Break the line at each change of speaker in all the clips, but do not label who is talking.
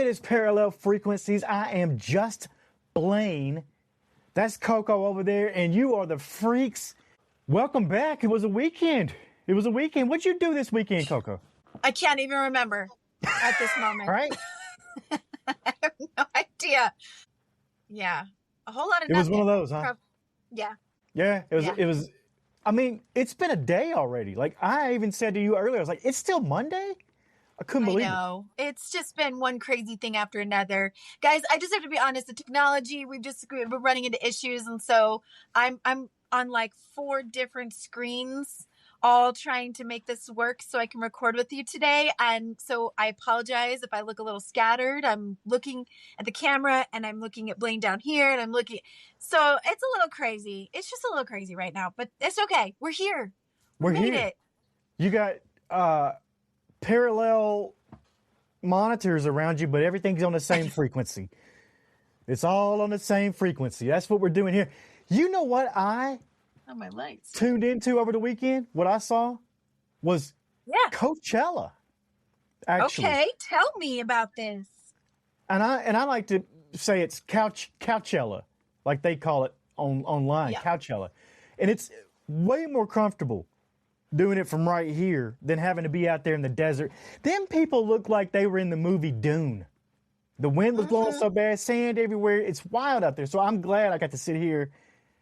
is Parallel Frequencies. I am just Blane. That's Coco over there, and you are the freaks. Welcome back. It was a weekend. What'd you do this weekend, Coco?
I can't even remember at this moment.
Right?
I have no idea. Yeah. A whole lot of
It was one of those, huh?
Yeah.
Yeah, it was. I mean, it's been a day already. Like I even said to you earlier, I was like, it's still Monday? I couldn't believe it.
I know. It's just been one crazy thing after another. Guys, I just have to be honest. The technology, we're running into issues. And so I'm on like 4 different screens, all trying to make this work so I can record with you today. And so I apologize if I look a little scattered. I'm looking at the camera and I'm looking at Blane down here and I'm looking. So it's a little crazy. It's just a little crazy right now, but it's okay. We're here. We made it.
You got parallel monitors around you, but everything's on the same frequency. It's all on the same frequency. That's what we're doing here. You know what I
my lights
tuned into over the weekend? What I saw was Coachella. Actually.
Okay, tell me about this.
And I like to say it's Coachella, like they call it online, Coachella. And it's way more comfortable doing it from right here than having to be out there in the desert. Them people look like they were in the movie Dune. The wind was blowing so bad, sand everywhere. It's wild out there. So I'm glad I got to sit here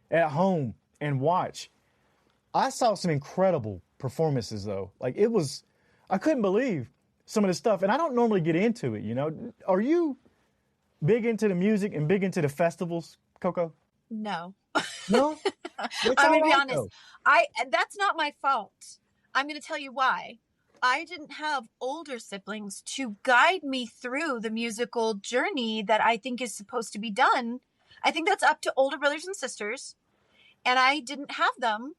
at home and watch. I saw some incredible performances though. Like I couldn't believe some of the stuff. And I don't normally get into it, you know. Are you big into the music and big into the festivals, Coco?
No.
No?
I'm going to be honest. That's not my fault. I'm going to tell you why. I didn't have older siblings to guide me through the musical journey that I think is supposed to be done. I think that's up to older brothers and sisters. And I didn't have them.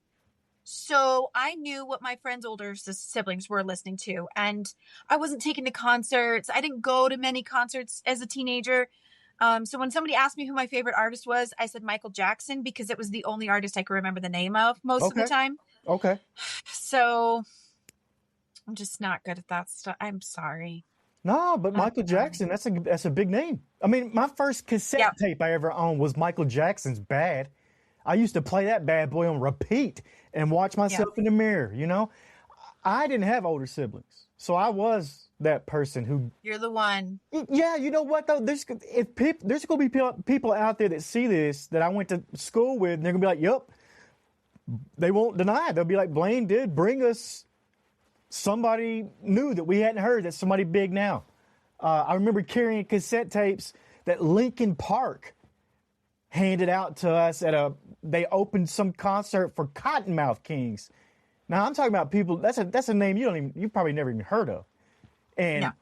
So I knew what my friends' older siblings were listening to. And I wasn't taken to concerts. I didn't go to many concerts as a teenager. So when somebody asked me who my favorite artist was, I said Michael Jackson because it was the only artist I could remember the name of most of the time.
Okay.
So I'm just not good at that stuff. I'm sorry.
No, but Michael Jackson, that's a big name. I mean, my first cassette tape I ever owned was Michael Jackson's Bad. I used to play that bad boy on repeat and watch myself in the mirror, you know? I didn't have older siblings. So I was that person who...
You're the one.
Yeah, you know what, though? There's going to be people out there that see this that I went to school with, and they're going to be like, yup. They won't deny it. They'll be like, Blane did bring us somebody new that we hadn't heard, that's somebody big now. I remember carrying cassette tapes that Linkin Park handed out to us they opened some concert for Cottonmouth Kings. Now I'm talking about people, that's a name you probably never even heard of. And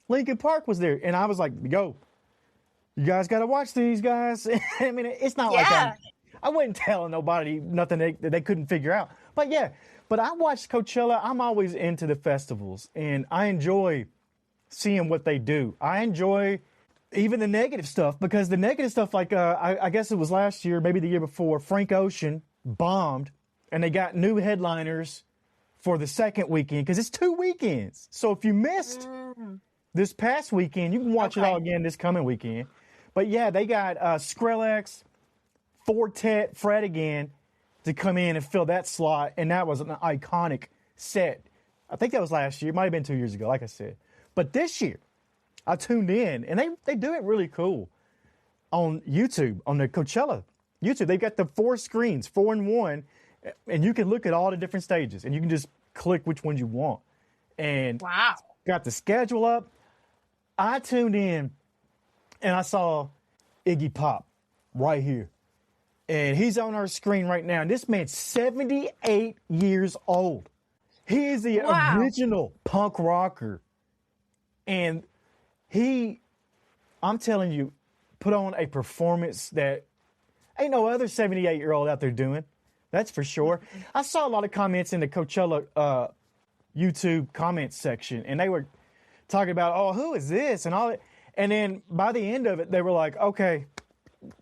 Linkin Park was there. And I was like, yo, you guys got to watch these guys. I mean, it's not like I wasn't telling nobody nothing that they couldn't figure out. But I watched Coachella. I'm always into the festivals and I enjoy seeing what they do. I enjoy even the negative stuff, because the negative stuff, like I guess it was last year, maybe the year before, Frank Ocean bombed, and they got new headliners for the second weekend, because it's 2 weekends. So if you missed this past weekend, you can watch it all again this coming weekend. But yeah, they got Skrillex, Fortet, Fred again to come in and fill that slot, and that was an iconic set. I think that was last year. It might have been 2 years ago, like I said. But this year, I tuned in, and they do it really cool on YouTube, on the Coachella YouTube. They've got the 4 screens, 4 in 1, and you can look at all the different stages, and you can just click which ones you want. And got the schedule up. I tuned in, and I saw Iggy Pop right here. And he's on our screen right now. And this man's 78 years old. He is the original punk rocker. And I'm telling you, put on a performance that ain't no other 78-year-old out there doing. That's for sure. I saw a lot of comments in the Coachella YouTube comments section, and they were talking about, oh, who is this? And all that. And then by the end of it, they were like, okay,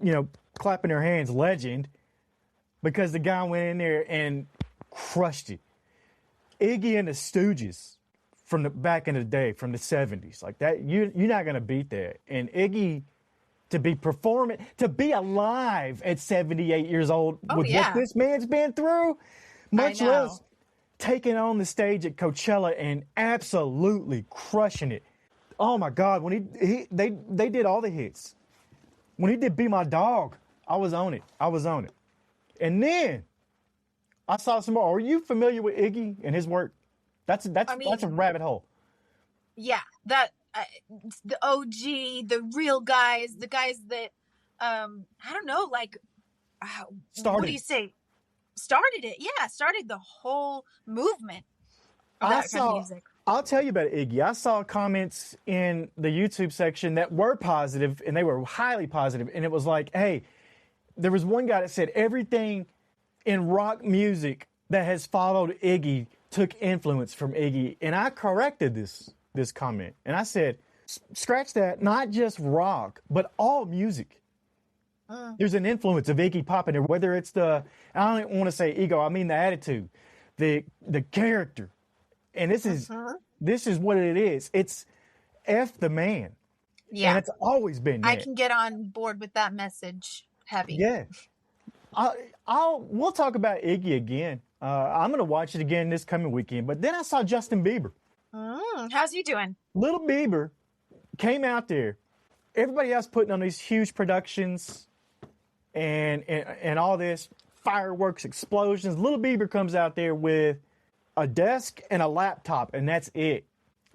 you know, clapping their hands, legend, because the guy went in there and crushed it. Iggy and the Stooges from the back in the day, from the 70s. Like that, you're not going to beat that. And Iggy, to be alive at 78 years old with what this man's been through, much less taking on the stage at Coachella and absolutely crushing it. Oh my God, when they did all the hits. When he did Be My Dog, I was on it. And then I saw some more. Are you familiar with Iggy and his work? That's a rabbit hole.
Yeah, that the OG, the real guys, the guys that I don't know, like
Started.
What do you say? Started it, yeah. Started the whole movement of that kind of music.
I'll tell you about Iggy. I saw comments in the YouTube section that were positive, and they were highly positive. And it was like, hey, there was one guy that said everything in rock music that has followed Iggy took influence from Iggy. And I corrected this comment. And I said, scratch that, not just rock, but all music. There's an influence of Iggy Pop in there, whether it's I don't want to say ego, I mean the attitude, the character. And this is what it is. It's F the man.
Yeah.
And it's always been that.
I can get on board with that message heavy.
Yeah. We'll talk about Iggy again. I'm going to watch it again this coming weekend. But then I saw Justin Bieber.
How's he doing?
Little Bieber came out there. Everybody else putting on these huge productions and all this fireworks, explosions. Little Bieber comes out there with a desk and a laptop, and that's it.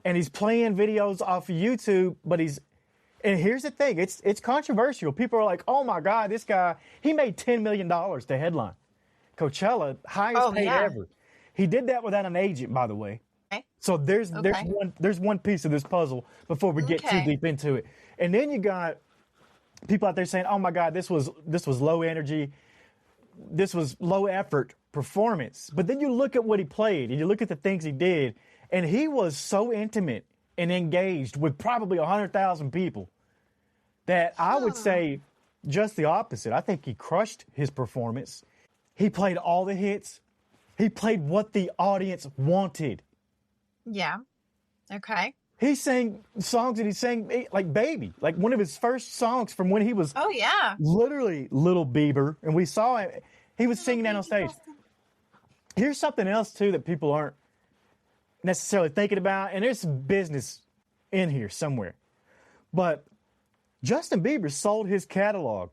And he's playing videos off of YouTube, and here's the thing, it's controversial. People are like, oh my God, this guy, he made $10 million to headline Coachella, highest paid ever. He did that without an agent, by the way.
Okay.
So there's one piece of this puzzle before we get too deep into it. And then you got people out there saying, oh my God, this was low energy. This was low effort performance. But then you look at what he played and you look at the things he did, and he was so intimate and engaged with probably 100,000 people that I would say just the opposite. I think he crushed his performance. He played all the hits. He played what the audience wanted.
Yeah. Okay.
He sang songs that he sang like Baby, like one of his first songs from when he was literally Little Bieber. And we saw him. He was singing that on stage. Here's something else, too, that people aren't necessarily thinking about. And there's some business in here somewhere. But Justin Bieber sold his catalog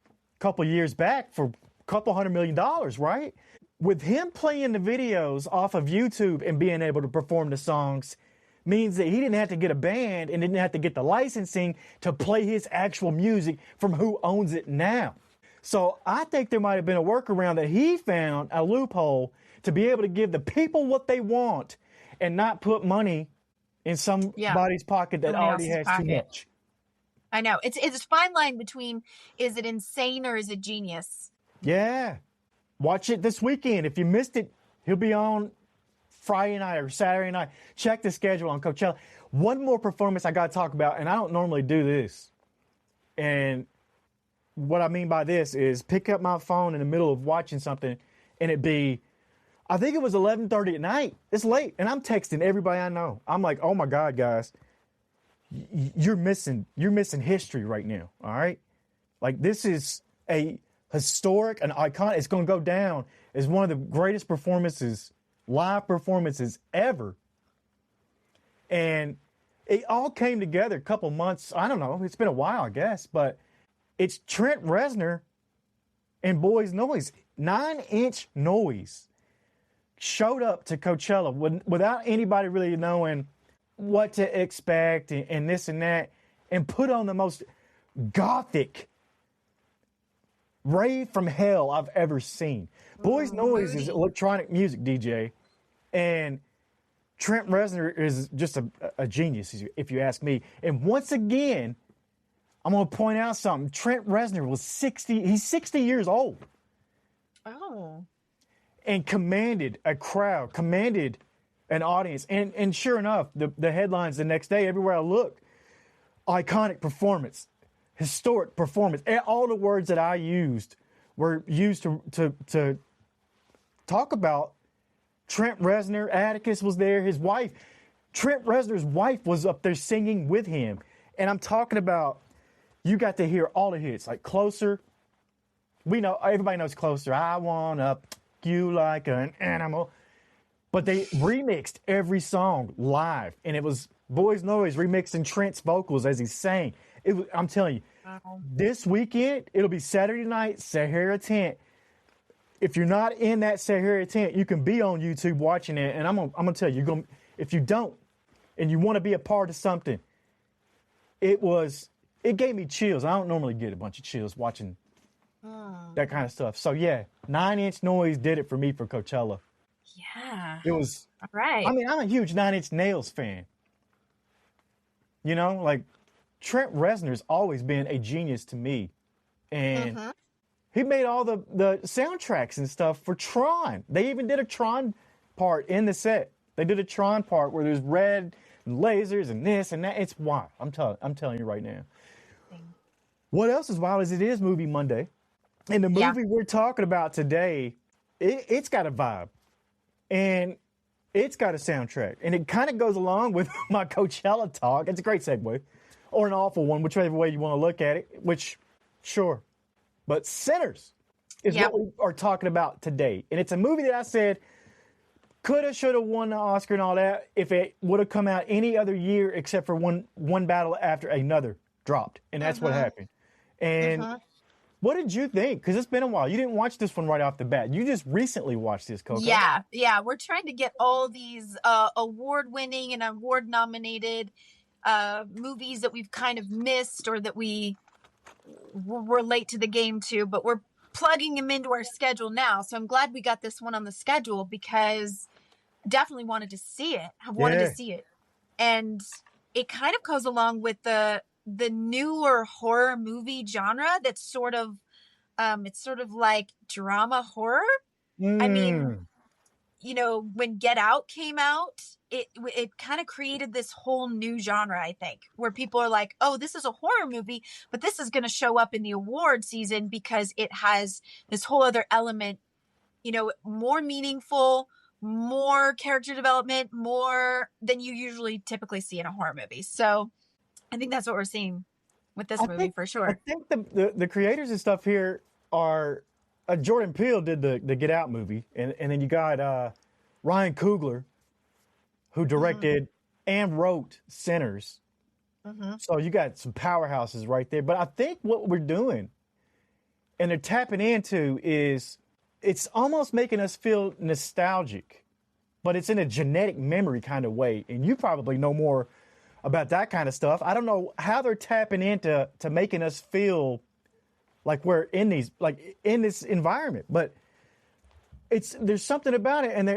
a couple years back for a couple $100 million, right? With him playing the videos off of YouTube and being able to perform the songs means that he didn't have to get a band and didn't have to get the licensing to play his actual music from who owns it now. So I think there might have been a workaround that he found, a loophole, to be able to give the people what they want and not put money in somebody's pocket that already has too much.
I know. It's a fine line between, is it insane or is it genius?
Yeah. Watch it this weekend. If you missed it, he'll be on Friday night or Saturday night. Check the schedule on Coachella. One more performance I got to talk about, and I don't normally do this. And what I mean by this is pick up my phone in the middle of watching something, and it be, I think it was 11:30 at night. It's late, and I'm texting everybody I know. I'm like, oh my God, guys, you're missing history right now. All right, like this is a historic, an icon. It's going to go down as one of the greatest live performances ever. And it all came together a couple months. I don't know. It's been a while, I guess, but it's Trent Reznor and Boys Noize. 9-inch Noize showed up to Coachella without anybody really knowing what to expect and this and that, and put on the most gothic rave from hell I've ever seen. Boys Noize is electronic music DJ, and Trent Reznor is just a genius, if you ask me. And once again, I'm going to point out something. Trent Reznor was 60. He's 60 years old.
Oh. And
commanded a crowd, commanded an audience. And sure enough, the headlines the next day, everywhere I look, iconic performance, historic performance. All the words that I used were used to talk about Trent Reznor. Atticus was there. His wife, Trent Reznor's wife was up there singing with him. And I'm talking about, you got to hear all the hits, like Closer. We know, everybody knows Closer. I wanna you like an animal. But they remixed every song live. And it was Boys Noize remixing Trent's vocals as he sang. I'm telling you, this weekend, it'll be Saturday night, Sahara Tent. If you're not in that Sahara Tent, you can be on YouTube watching it. And I'm gonna tell you, if you don't, and you want to be a part of something, it gave me chills. I don't normally get a bunch of chills watching that kind of stuff. So yeah, 9 Inch Noize did it for me for Coachella.
Yeah.
It was,
all right.
I mean, I'm a huge 9 Inch Nails fan. You know, like Trent Reznor's always been a genius to me. And he made all the soundtracks and stuff for Tron. They even did a Tron part in the set. They did a Tron part where there's red and lasers and this and that. It's wild. I'm telling you right now. What else is wild is it is Movie Monday. And the movie we're talking about today, it's got a vibe. And it's got a soundtrack. And it kind of goes along with my Coachella talk. It's a great segue. Or an awful one, whichever way you want to look at it. Which, sure. But Sinners is what we are talking about today. And it's a movie that I said coulda, shoulda won the Oscar and all that if it would have come out any other year except for one battle after another dropped. And that's what happened. And what did you think? Because it's been a while. You didn't watch this one right off the bat. You just recently watched this, Coco.
Yeah. We're trying to get all these award-winning and award-nominated movies that we've kind of missed or that we're late to the game to, but we're plugging them into our schedule now. So I'm glad we got this one on the schedule because definitely wanted to see it. I wanted to see it. And it kind of goes along with the newer horror movie genre that's sort of it's sort of like drama horror. I mean, you know, when Get Out came out, it kind of created this whole new genre, I think, where people are like, oh, this is a horror movie, but this is going to show up in the award season because it has this whole other element, you know, more meaningful, more character development, more than you usually typically see in a horror movie. So I think that's what we're seeing with this movie for sure.
I think the creators and stuff here are Jordan Peele did the Get Out movie, and then you got Ryan Coogler, who directed and wrote Sinners. So you got some powerhouses right there. But I think what we're doing, and they're tapping into, is it's almost making us feel nostalgic, but it's in a genetic memory kind of way. And you probably know more about that kind of stuff. I don't know how they're tapping into making us feel like we're in this environment, but there's something about it, and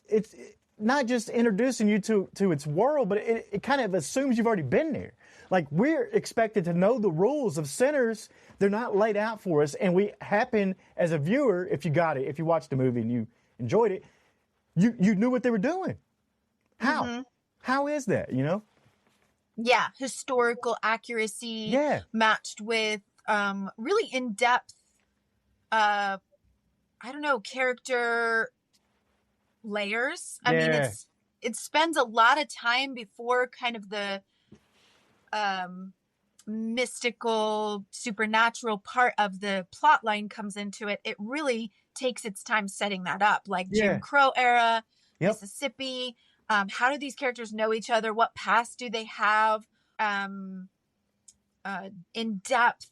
it's not just introducing you to its world, but it kind of assumes you've already been there. Like, we're expected to know the rules of Sinners. They're not laid out for us, and we happen as a viewer, if you watched the movie and you enjoyed it, you knew what they were doing. How? How is that, you know?
Yeah, historical accuracy matched with really in-depth, character layers. I mean, it spends a lot of time before kind of the mystical, supernatural part of the plot line comes into it. It really takes its time setting that up, like Jim Crow era, Mississippi. How do these characters know each other? What past do they have? In-depth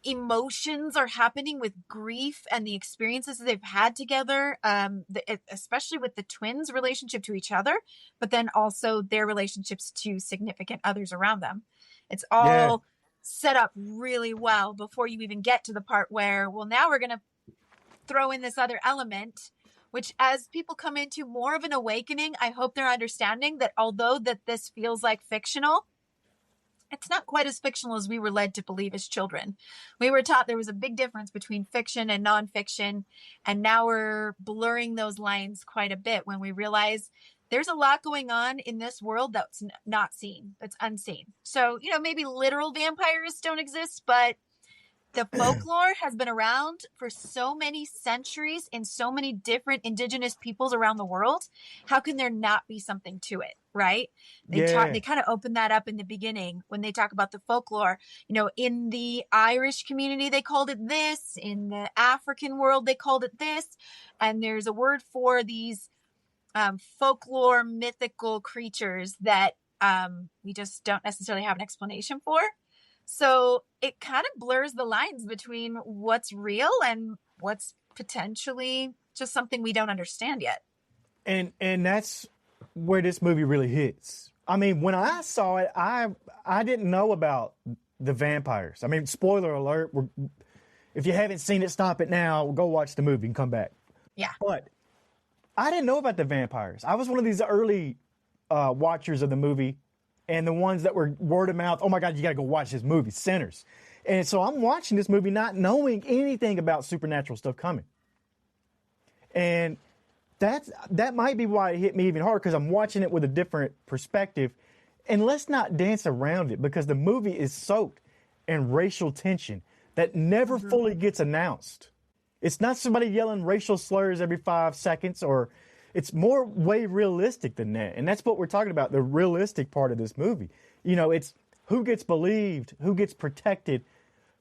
emotions are happening with grief and the experiences that they've had together, especially with the twins' relationship to each other, but then also their relationships to significant others around them. It's all set up really well before you even get to the part where, well, now we're going to throw in this other element, which as people come into more of an awakening, I hope they're understanding that although that this feels like fictional, it's not quite as fictional as we were led to believe as children. We were taught there was a big difference between fiction and nonfiction, and now we're blurring those lines quite a bit when we realize there's a lot going on in this world that's not seen, that's unseen. So, maybe literal vampires don't exist, but The folklore has been around for so many centuries in so many different indigenous peoples around the world. How can there not be something to it, right? They kind of open that up in the beginning when they talk about the folklore. You know, in the Irish community, they called it this. In the African world, they called it this. And there's a word for these folklore mythical creatures that we just don't necessarily have an explanation for. So it kind of blurs the lines between what's real and what's potentially just something we don't understand yet.
And that's where this movie really hits. I mean, when I saw it, I didn't know about the vampires. I mean, spoiler alert, if you haven't seen it, stop it now, go watch the movie and come back.
Yeah.
But I didn't know about the vampires. I was one of these early watchers of the movie. And the ones that were word of mouth, oh my God, you got to go watch this movie, Sinners. And so I'm watching this movie not knowing anything about supernatural stuff coming. And that might be why it hit me even harder, because I'm watching it with a different perspective. And let's not dance around it, because the movie is soaked in racial tension that never fully gets announced. It's not somebody yelling racial slurs every 5 seconds, or it's more way realistic than that. And that's what we're talking about, the realistic part of this movie. You know, it's who gets believed, who gets protected,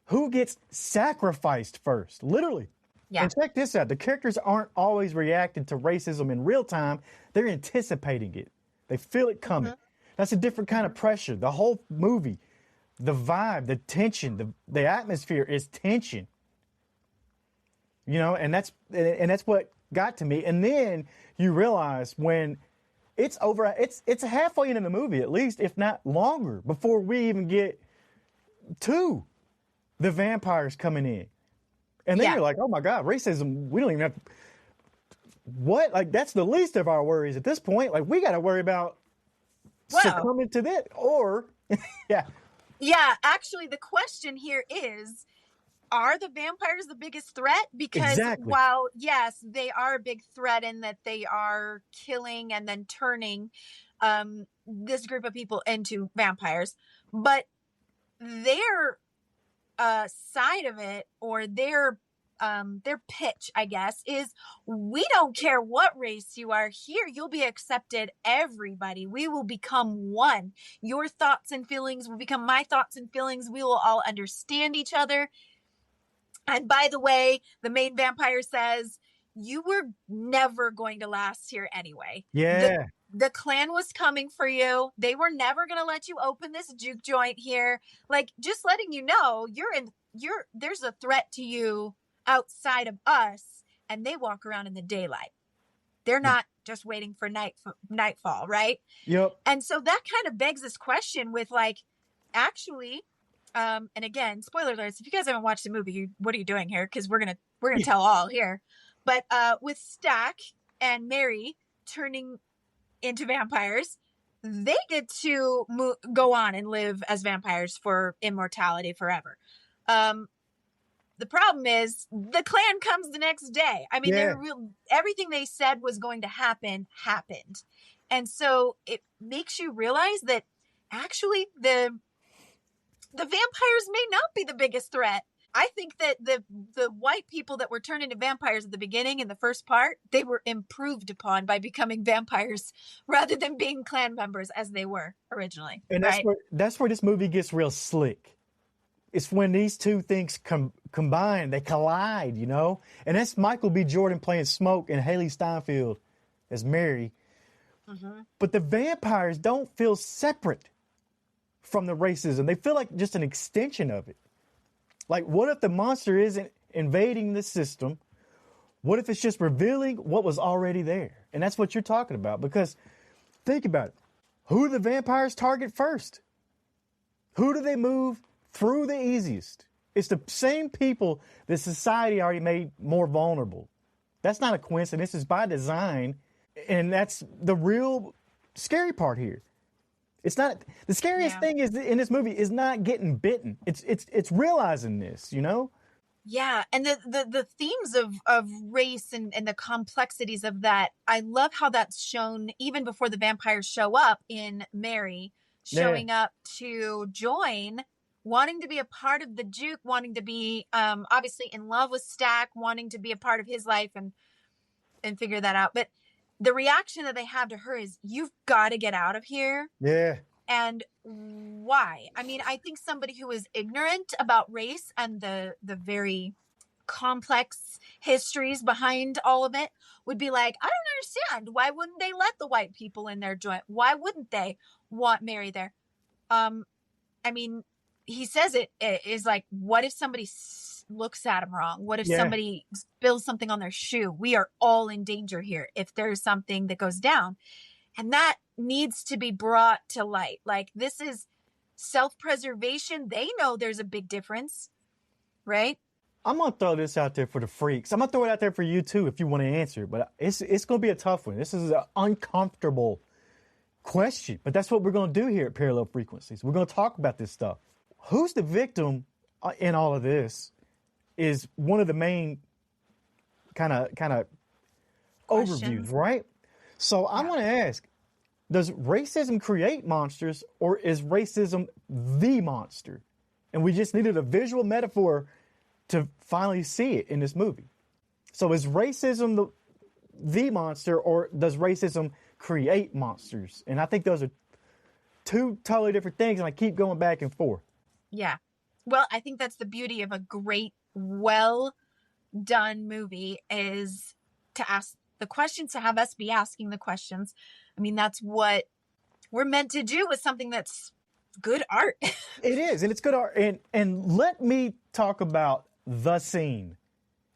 who gets sacrificed first, literally. Yeah. And check this out. The characters aren't always reacting to racism in real time. They're anticipating it. They feel it coming. That's a different kind of pressure. The whole movie, the vibe, the tension, the atmosphere is tension. You know, and that's what got to me. And then you realize when it's over, it's halfway into the movie, at least, if not longer, before we even get to the vampires coming in. And then you're like, oh my God, racism, we don't even have what? Like, that's the least of our worries at this point. Like, we got to worry about succumbing to that, or, yeah.
Yeah, actually, the question here is, are the vampires the biggest threat? Because while, yes, they are a big threat in that they are killing and then turning this group of people into vampires, but their side of it, or their pitch, I guess, is we don't care what race you are here. You'll be accepted, everybody. We will become one. Your thoughts and feelings will become my thoughts and feelings. We will all understand each other. And by the way, the main vampire says, you were never going to last here anyway.
Yeah.
The clan was coming for you. They were never going to let you open this juke joint here. Like, just letting you know, there's a threat to you outside of us, and they walk around in the daylight. They're not just waiting for nightfall, right?
Yep.
And so that kind of begs this question with, like, actually, and again, spoiler alerts, if you guys haven't watched the movie, what are you doing here? Because we're gonna tell all here. But with Stack and Mary turning into vampires, they get to go on and live as vampires for immortality forever. The problem is the clan comes the next day. I mean, everything they said was going to happen happened. And so it makes you realize that actually the vampires may not be the biggest threat. I think that the white people that were turned into vampires at the beginning in the first part, they were improved upon by becoming vampires rather than being clan members as they were originally.
And that's where this movie gets real slick. It's when these two things combine, they collide, you know? And that's Michael B. Jordan playing Smoke and Haley Steinfeld as Mary. Mm-hmm. But the vampires don't feel separate from the racism. They feel like just an extension of it. Like, what if the monster isn't invading the system? What if it's just revealing what was already there? And that's what you're talking about. Because think about it. Who do the vampires target first? Who do they move through the easiest? It's the same people that society already made more vulnerable. That's not a coincidence. It's by design. And that's the real scary part here. It's not the scariest thing is in this movie is not getting bitten. It's realizing this, you know?
Yeah. And the themes of race and the complexities of that, I love how that's shown even before the vampires show up in Mary showing up to join wanting to be a part of the juke, wanting to be obviously in love with Stack, wanting to be a part of his life and figure that out. But the reaction that they have to her is, you've got to get out of here.
Yeah.
And why? I mean, I think somebody who is ignorant about race and the very complex histories behind all of it would be like, I don't understand. Why wouldn't they let the white people in their joint? Why wouldn't they want Mary there? I mean, he says it is like, what if somebody looks at him wrong? What if somebody spills something on their shoe? We are all in danger here if there's something that goes down. And that needs to be brought to light. Like, this is self-preservation. They know there's a big difference, right?
I'm going to throw this out there for the freaks. I'm going to throw it out there for you too if you want to answer it. But it's going to be a tough one. This is an uncomfortable question. But that's what we're going to do here at Parallel Frequencies. We're going to talk about this stuff. Who's the victim in all of this is one of the main kind of overviews, right? So I want to ask, does racism create monsters, or is racism the monster? And we just needed a visual metaphor to finally see it in this movie. So is racism the monster, or does racism create monsters? And I think those are two totally different things, and I keep going back and forth.
Yeah. Well, I think that's the beauty of a great, well done movie, is to ask the questions, to have us be asking the questions. I mean, that's what we're meant to do with something that's good art.
It is, and it's good art. And let me talk about the scene.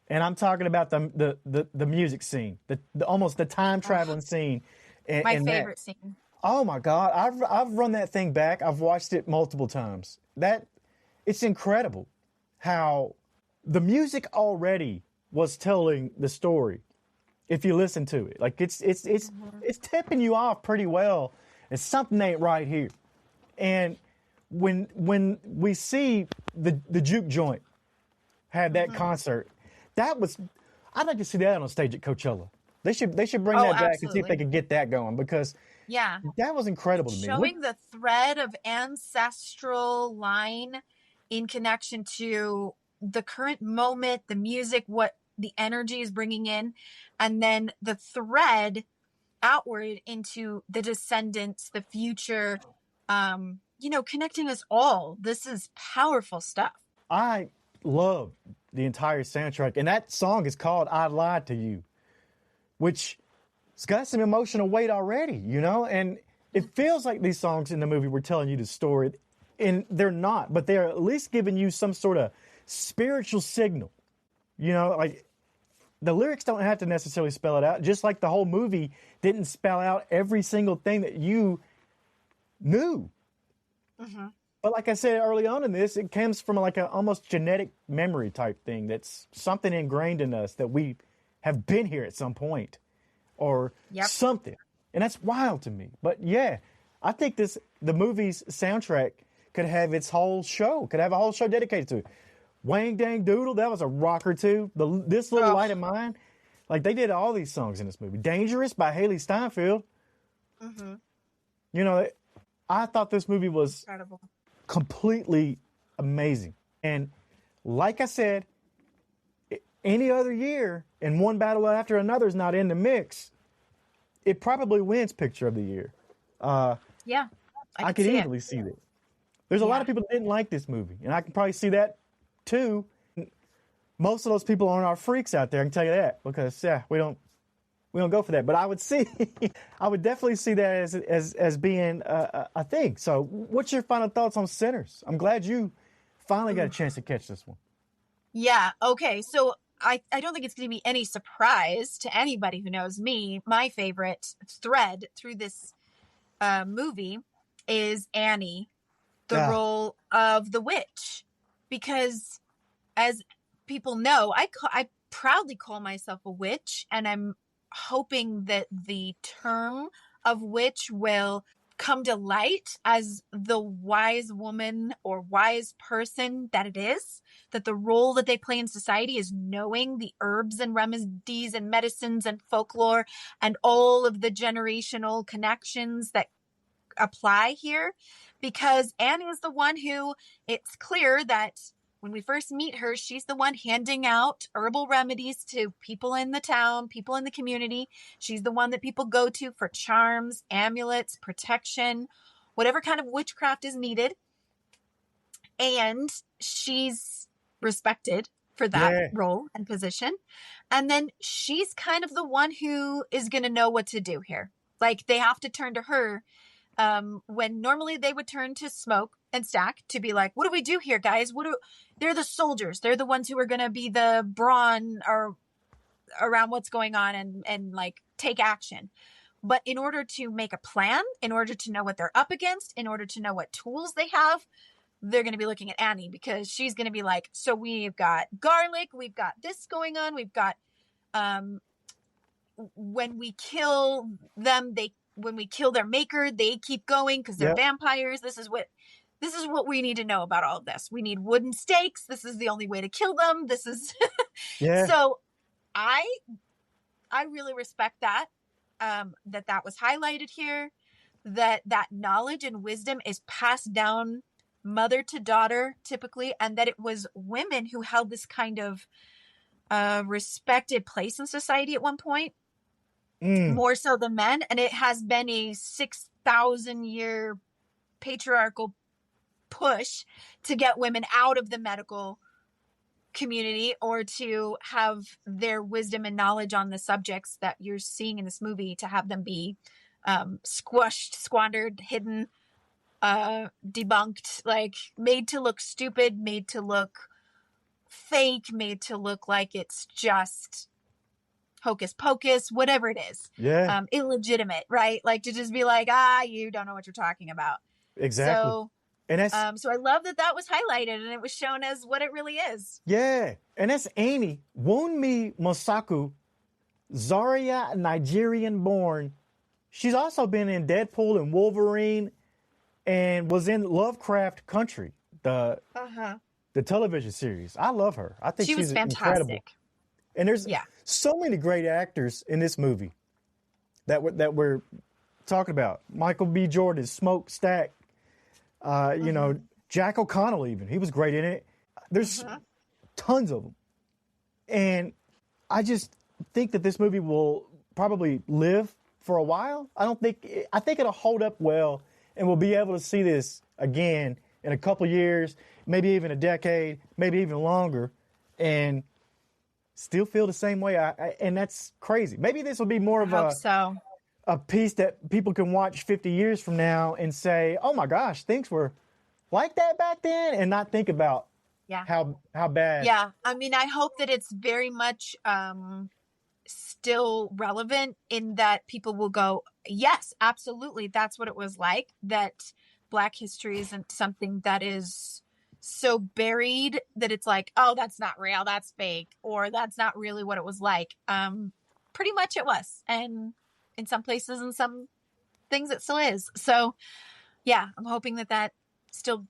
And I'm talking about the music scene, the almost the time traveling scene.
My favorite scene.
Oh my God, I've run that thing back. I've watched it multiple times. It's incredible how the music already was telling the story. If you listen to it, like it's tipping you off pretty well. And something ain't right here. And when we see the juke joint had that concert, I'd like to see that on stage at Coachella. They should bring that back and see if they could get that going, because that was incredible to me.
Showing the thread of ancestral line in connection to the current moment, the music, what the energy is bringing in, and then the thread outward into the descendants, the future, connecting us all. This is powerful stuff.
I love the entire soundtrack, and that song is called I Lied to You, which it's got some emotional weight already, and it feels like these songs in the movie were telling you the story, and they're not, but they're at least giving you some sort of spiritual signal, like the lyrics don't have to necessarily spell it out, just like the whole movie didn't spell out every single thing that you knew. Mm-hmm. But like I said early on in this, it comes from like an almost genetic memory type thing. That's something ingrained in us that we have been here at some point or something. And that's wild to me. But yeah, I think the movie's soundtrack could have a whole show dedicated to it. Wang Dang Doodle, that was a rocker too. This Little Light of Mine, like they did all these songs in this movie. Dangerous by Haley Steinfeld. Mm-hmm. I thought this movie was incredible, completely amazing. And like I said, any other year and one battle after another is not in the mix, it probably wins Picture of the Year. I could easily see that. There's a lot of people that didn't like this movie, and I can probably see that too. Most of those people aren't our freaks out there, I can tell you that, because we don't go for that. But I would definitely see that as being a thing. So what's your final thoughts on Sinners? I'm glad you finally got a chance to catch this one. Yeah.
Okay. So I don't think it's going to be any surprise to anybody who knows me. My favorite thread through this movie is Annie, the role of the witch, because as people know, I proudly call myself a witch, and I'm hoping that the term of witch will come to light as the wise woman or wise person that it is, that the role that they play in society is knowing the herbs and remedies and medicines and folklore and all of the generational connections that apply here, because Annie is the one who, it's clear that when we first meet her, she's the one handing out herbal remedies to people in the town, people in the community. She's the one that people go to for charms, amulets, protection, whatever kind of witchcraft is needed. And she's respected for that role and position. And then she's kind of the one who is going to know what to do here. Like, they have to turn to her when normally they would turn to Smoke and Stack to be like, what do we do here, guys? They're the soldiers. They're the ones who are going to be the brawn or around what's going on and like take action. But in order to make a plan, in order to know what they're up against, in order to know what tools they have, they're going to be looking at Annie, because she's going to be like, so we've got garlic, we've got this going on, we've got, when we kill them, when we kill their maker, they keep going because they're vampires. This is what we need to know about all of this. We need wooden stakes. This is the only way to kill them. This is, so I really respect that, that was highlighted here, that knowledge and wisdom is passed down mother to daughter typically, and that it was women who held this kind of respected place in society at one point, more so than men. And it has been a 6,000 year patriarchal push to get women out of the medical community, or to have their wisdom and knowledge on the subjects that you're seeing in this movie, to have them be squashed, squandered, hidden, debunked, like made to look stupid, made to look fake, made to look like it's just hocus pocus, whatever it is. Illegitimate, right? Like, to just be like, you don't know what you're talking about.
Exactly.
So, and that's, so I love that was highlighted and it was shown as what it really is. Yeah.
And that's Amy Wunmi Mosaku, Zaria, Nigerian born. She's also been in Deadpool and Wolverine, and was in Lovecraft Country, the television series. I love her. I think she's fantastic. Incredible. And there's so many great actors in this movie that we're talking about. Michael B. Jordan, Smoke, Stack, you know, Jack O'Connell even. He was great in it. There's tons of them. And I just think that this movie will probably live for a while. I think it'll hold up well, and we'll be able to see this again in a couple years, maybe even a decade, maybe even longer, and still feel the same way. And that's crazy. Maybe this will be more of a piece that people can watch 50 years from now and say, oh my gosh, things were like that back then, and not think about how bad.
Yeah. I mean, I hope that it's very much still relevant, in that people will go, yes, absolutely, that's what it was like, that Black history isn't something that is so buried that it's like, oh, that's not real, that's fake, or that's not really what it was like. Pretty much it was, and in some places and some things it still is. So yeah, I'm hoping that still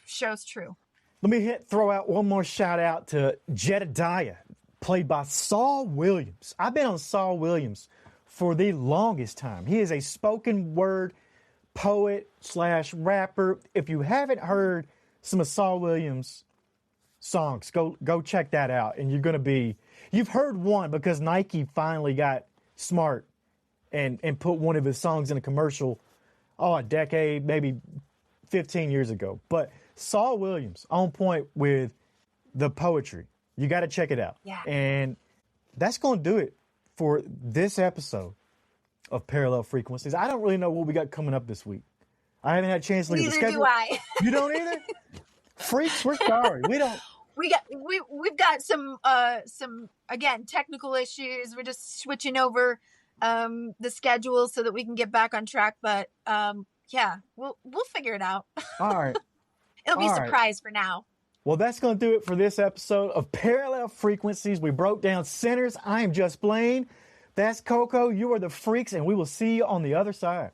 shows true.
Let me throw out one more shout out to Jedediah, played by Saul Williams. I've been on Saul Williams for the longest time. He is a spoken word poet / rapper. If you haven't heard some of Saul Williams' songs, go check that out. And you've heard one because Nike finally got smart and put one of his songs in a commercial, a decade, maybe 15 years ago. But Saul Williams, on point with the poetry. You got to check it out.
Yeah.
And that's going to do it for this episode of Parallel Frequencies. I don't really know what we got coming up this week. I haven't had a chance to look at the schedule.
Neither do I.
You don't either? Freaks, we're sorry. We don't.
We've got some again, technical issues. We're just switching over the schedule so that we can get back on track. But yeah, we'll figure it out.
All right.
It'll be a surprise for now.
Well, that's going to do it for this episode of Parallel Frequencies. We broke down Sinners. I am just Blane. That's Coco. You are the Freaks, and we will see you on the other side.